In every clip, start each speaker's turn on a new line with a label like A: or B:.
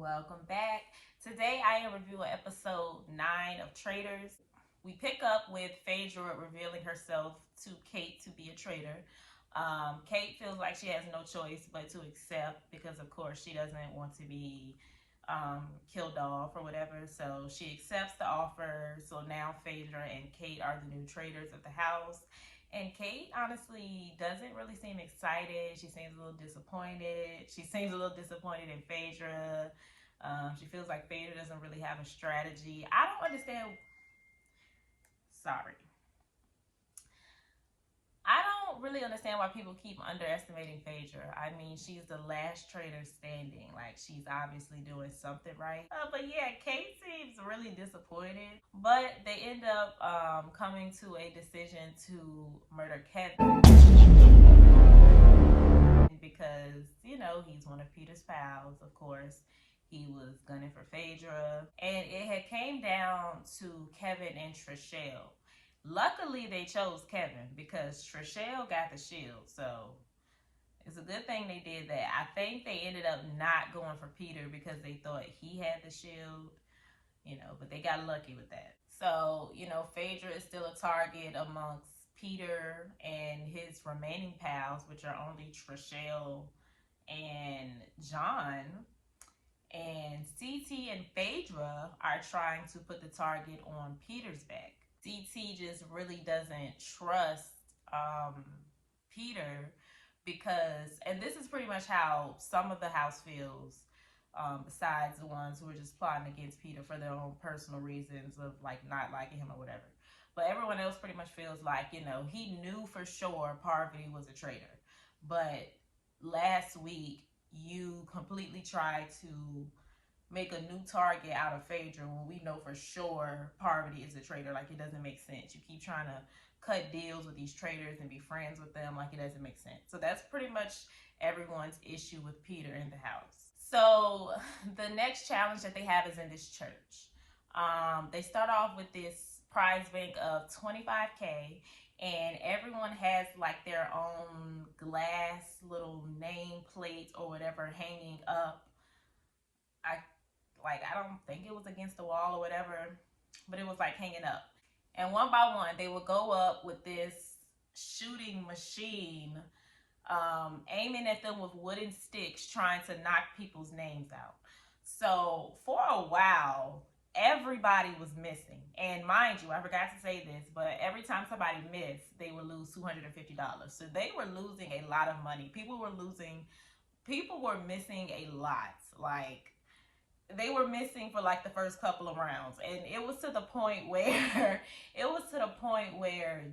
A: Welcome back. Today I am reviewing episode 9 of Traitors. We pick up with Phaedra revealing herself to Kate to be a traitor. Kate feels like she has no choice but to accept because, of course, she doesn't want to be killed off or whatever. So she accepts the offer. So now Phaedra and Kate are the new traitors of the house. And Kate honestly doesn't really seem excited. She seems a little disappointed. She seems a little disappointed in Phaedra. She feels like Phaedra doesn't really have a strategy. I don't understand. Sorry. I don't really understand why people keep underestimating Phaedra. I mean, she's the last traitor standing. Like, she's obviously doing something right. But yeah, Kate seems really disappointed. But they end up coming to a decision to murder Kevin. Because, he's one of Peter's pals, of course. He was gunning for Phaedra. And it had came down to Kevin and Trishelle. Luckily, they chose Kevin because Trishelle got the shield. So it's a good thing they did that. I think they ended up not going for Peter because they thought he had the shield, but they got lucky with that. So, Phaedra is still a target amongst Peter and his remaining pals, which are only Trishelle and John. And CT and Phaedra are trying to put the target on Peter's back. CT just really doesn't trust Peter because, and this is pretty much how some of the house feels, besides the ones who are just plotting against Peter for their own personal reasons of like not liking him or whatever. But everyone else pretty much feels like, he knew for sure Parvati was a traitor. But last week, you completely tried to make a new target out of Phaedra when we know for sure Parvati is a traitor. Like, it doesn't make sense. You keep trying to cut deals with these traitors and be friends with them. Like, it doesn't make sense. So that's pretty much everyone's issue with Peter in the house. So the next challenge that they have is in this church. They start off with this prize bank of $25K, and everyone has like their own glass little name plate or whatever hanging up. I don't think it was against the wall or whatever, but it was like hanging up. And one by one, they would go up with this shooting machine, aiming at them with wooden sticks, trying to knock people's names out. So for a while, everybody was missing. And mind you, I forgot to say this, but every time somebody missed, they would lose $250. So they were losing a lot of money. People were missing a lot. Like, they were missing for like the first couple of rounds, and it was to the point where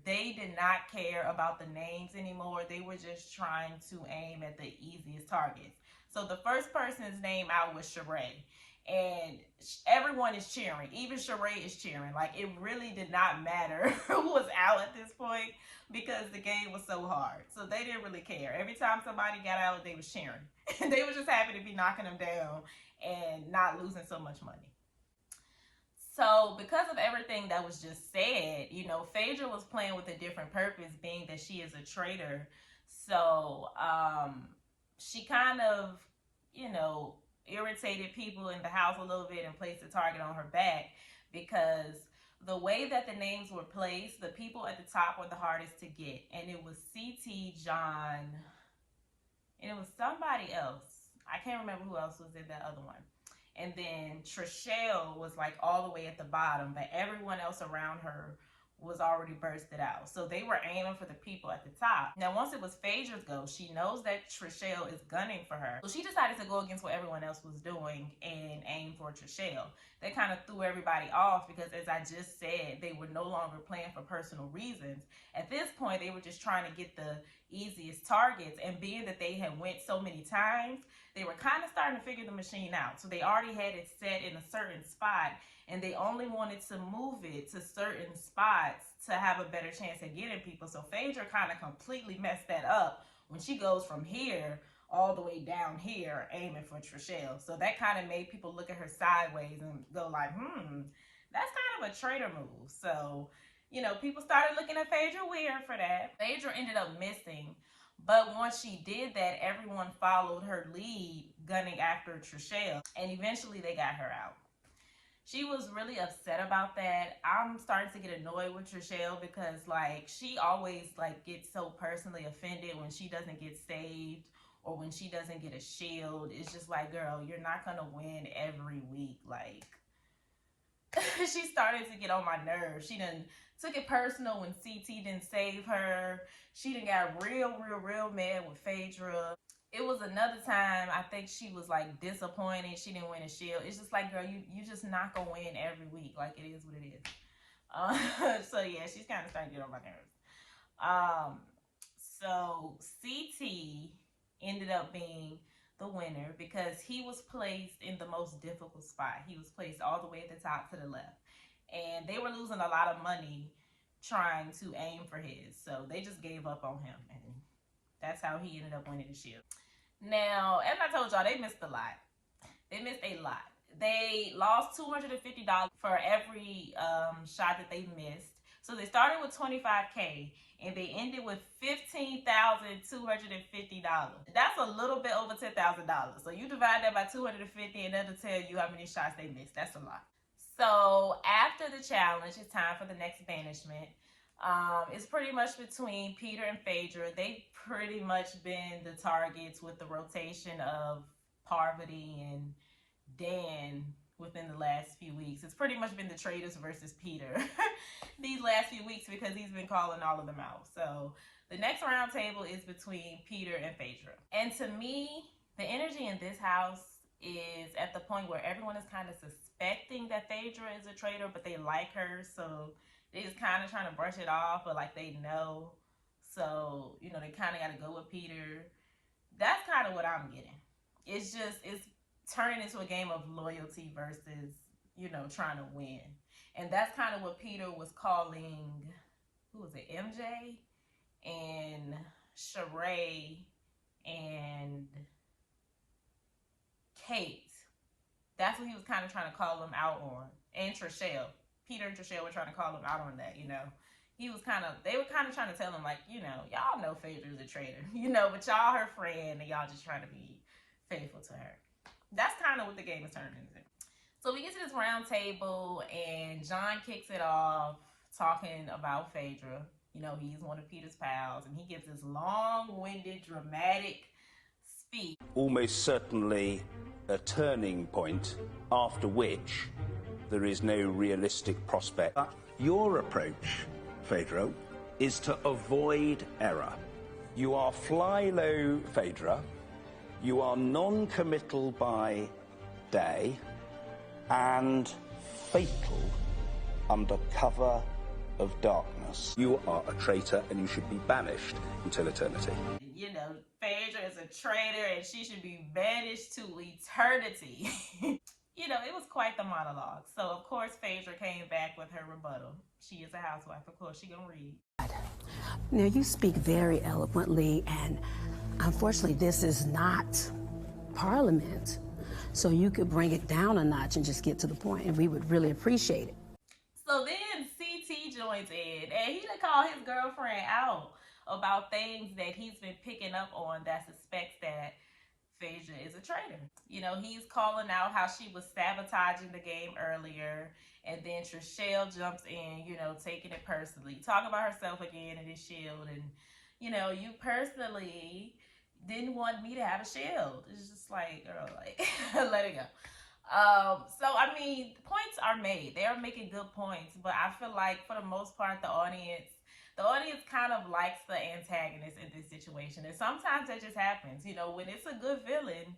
A: they did not care about the names anymore. They were just trying to aim at the easiest targets. So the first person's name out was Sheree, and everyone is cheering. Even Sheree is cheering. Like, it really did not matter who was out at this point because the game was so hard. So they didn't really care. Every time somebody got out, they was cheering. They were just happy to be knocking them down and not losing so much money. So because of everything that was just said, Phaedra was playing with a different purpose, being that she is a traitor. So she kind of, irritated people in the house a little bit and placed a target on her back, because the way that the names were placed, the people at the top were the hardest to get. And it was CT, John, and it was somebody else. I can't remember who else was in that other one. And then Trishelle was like all the way at the bottom, but everyone else around her was already bursted out. So they were aiming for the people at the top. Now, once it was Phaedra's go, she knows that Trishelle is gunning for her. So she decided to go against what everyone else was doing and aim for Trishelle. That kind of threw everybody off because, as I just said, they were no longer playing for personal reasons. At this point, they were just trying to get the easiest targets. And being that they had went so many times, they were kind of starting to figure the machine out. So they already had it set in a certain spot, and they only wanted to move it to certain spots to have a better chance at getting people. So Phaedra kind of completely messed that up when she goes from here all the way down here aiming for Trishelle. So that kind of made people look at her sideways and go like, that's kind of a traitor move. So, people started looking at Phaedra weird for that. Phaedra ended up missing, But once she did that, everyone followed her lead, gunning after Trishelle, and eventually they got her out. She was really upset about that. I'm starting to get annoyed with Trishelle because like she always like gets so personally offended when she doesn't get saved or when she doesn't get a shield. It's just like, girl, you're not gonna win every week. Like she started to get on my nerves. She done took it personal when CT didn't save her. She done got real mad with Phaedra. It was another time, I think she was like disappointed she didn't win a shield. It's just like, girl, you just not gonna win every week. Like, it is what it is. So yeah, she's kind of starting to get on my nerves. So CT ended up being the winner because he was placed in the most difficult spot. He was placed all the way at the top to the left, and they were losing a lot of money trying to aim for his, so they just gave up on him, and that's how he ended up winning the shield. Now, as I told y'all, they missed a lot. They missed a lot. They lost $250 for every shot that they missed. So they started with $25K and they ended with $15,250. That's a little bit over $10,000. So you divide that by 250 and that'll tell you how many shots they missed. That's a lot. So after the challenge, it's time for the next banishment. It's pretty much between Peter and Phaedra. They've pretty much been the targets with the rotation of Parvati and Dan within the last few weeks. It's pretty much been the traitors versus Peter these last few weeks because he's been calling all of them out. So the next round table is between Peter and Phaedra. And to me, the energy in this house is at the point where everyone is kind of suspecting that Phaedra is a traitor, but they like her, so they just kind of trying to brush it off, but like they know. So, you know, they kind of got to go with Peter. That's kind of what I'm getting. It's turning into a game of loyalty versus, you know, trying to win. And that's kind of what Peter was calling, who was it, MJ and Sheree and Kate. That's what he was kind of trying to call them out on. And Trishelle. Peter and Trishelle were trying to call him out on that, you know. They were kind of trying to tell him, like, you know, y'all know Phaedra's a traitor, you know, but y'all her friend and y'all just trying to be faithful to her. That's kind of what the game is turning into. So we get to this round table and John kicks it off talking about Phaedra. You know, he's one of Peter's pals and he gives this long-winded, dramatic speech.
B: Almost certainly a turning point after which there is no realistic prospect. But your approach, Phaedra, is to avoid error. You are fly low, Phaedra. You are non-committal by day and fatal under cover of darkness. You are a traitor and you should be banished until eternity.
A: You know, Phaedra is a traitor and she should be banished to eternity. You know, it was quite the monologue. So, of course, Phaedra came back with her rebuttal. She is a housewife. Of course, she gonna read.
C: Now, you speak very eloquently, and unfortunately, this is not Parliament. So you could bring it down a notch and just get to the point, and we would really appreciate it.
A: So then CT joins in, and he done call his girlfriend out about things that he's been picking up on that suspects that Phaedra is a traitor. You know, he's calling out how she was sabotaging the game earlier, and then Trishelle jumps in, you know, taking it personally, talking about herself again in his shield, and, you know, you personally didn't want me to have a shield. It's just like, girl, like, let it go. So, I mean, points are made. They are making good points, but I feel like, for the most part, the audience kind of likes the antagonist in this situation. And sometimes that just happens. You know, when it's a good villain,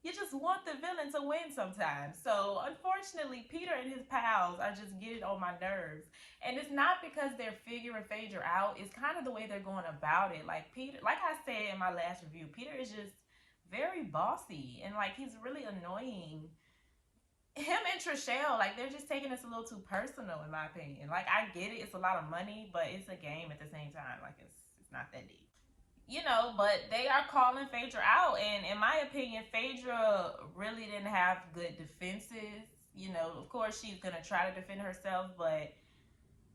A: you just want the villain to win sometimes. So, unfortunately, Peter and his pals are just getting on my nerves. And it's not because they're figuring Phaedra out. It's kind of the way they're going about it. Like, Peter, like I said in my last review, Peter is just very bossy. And, like, he's really annoying. Him and Trishelle, like, they're just taking this a little too personal, in my opinion. Like, I get it, it's a lot of money, but it's a game at the same time. Like, it's not that deep. You know, but they are calling Phaedra out, and in my opinion, Phaedra really didn't have good defenses. You know, of course, she's going to try to defend herself, but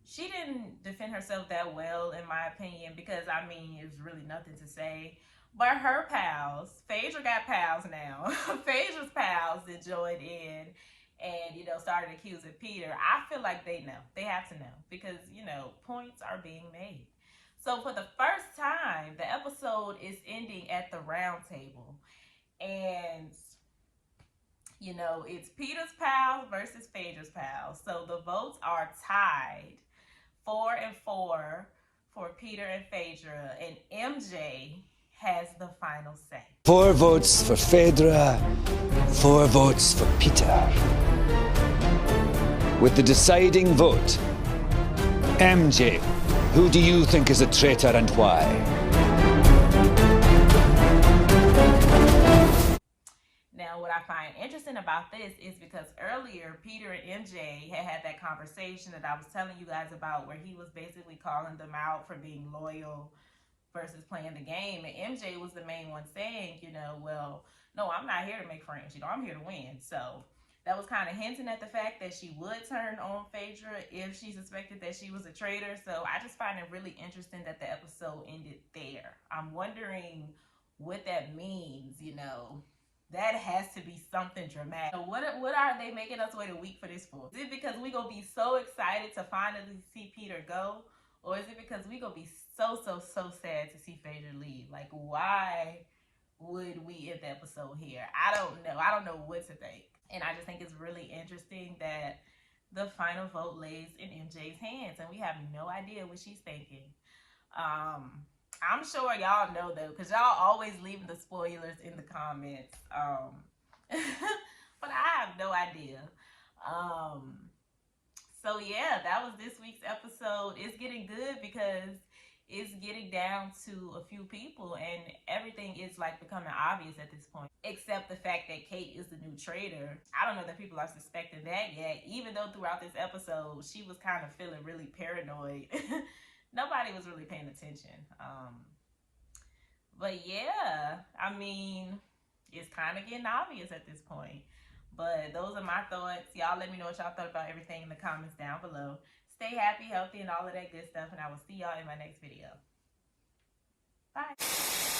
A: she didn't defend herself that well, in my opinion, because I mean, it was really nothing to say. But her pals, Phaedra got pals now. Phaedra's pals that joined in and, started accusing Peter. I feel like they know. They have to know because, points are being made. So for the first time, the episode is ending at the round table. And, it's Peter's pals versus Phaedra's pals. So the votes are tied 4-4 for Peter and Phaedra. And MJ has the final say.
D: 4 votes for Phaedra, 4 votes for Peter. With the deciding vote, MJ, who do you think is a traitor and why?
A: Now, what I find interesting about this is because earlier, Peter and MJ had that conversation that I was telling you guys about where he was basically calling them out for being loyal versus playing the game. And MJ was the main one saying, well, no, I'm not here to make friends. I'm here to win. So that was kind of hinting at the fact that she would turn on Phaedra if she suspected that she was a traitor. So I just find it really interesting that the episode ended there. I'm wondering what that means, That has to be something dramatic. So what are they making us wait a week for this for? Is it because we gonna be so excited to finally see Peter go? Or is it because we gonna be so sad to see Phaedra leave? Like, why would we end the episode here? I don't know. I don't know what to think. And I just think it's really interesting that the final vote lays in MJ's hands, and we have no idea what she's thinking. I'm sure y'all know, though, because y'all always leaving the spoilers in the comments. But I have no idea. So yeah, that was this week's episode. It's getting good because it's getting down to a few people and everything is like becoming obvious at this point, except the fact that Kate is the new traitor. I don't know that people are suspecting that yet, even though throughout this episode she was kind of feeling really paranoid. Nobody was really paying attention. But yeah, I mean, it's kind of getting obvious at this point. But those are my thoughts. Y'all let me know what y'all thought about everything in the comments down below. Stay happy, healthy, and all of that good stuff. And I will see y'all in my next video. Bye.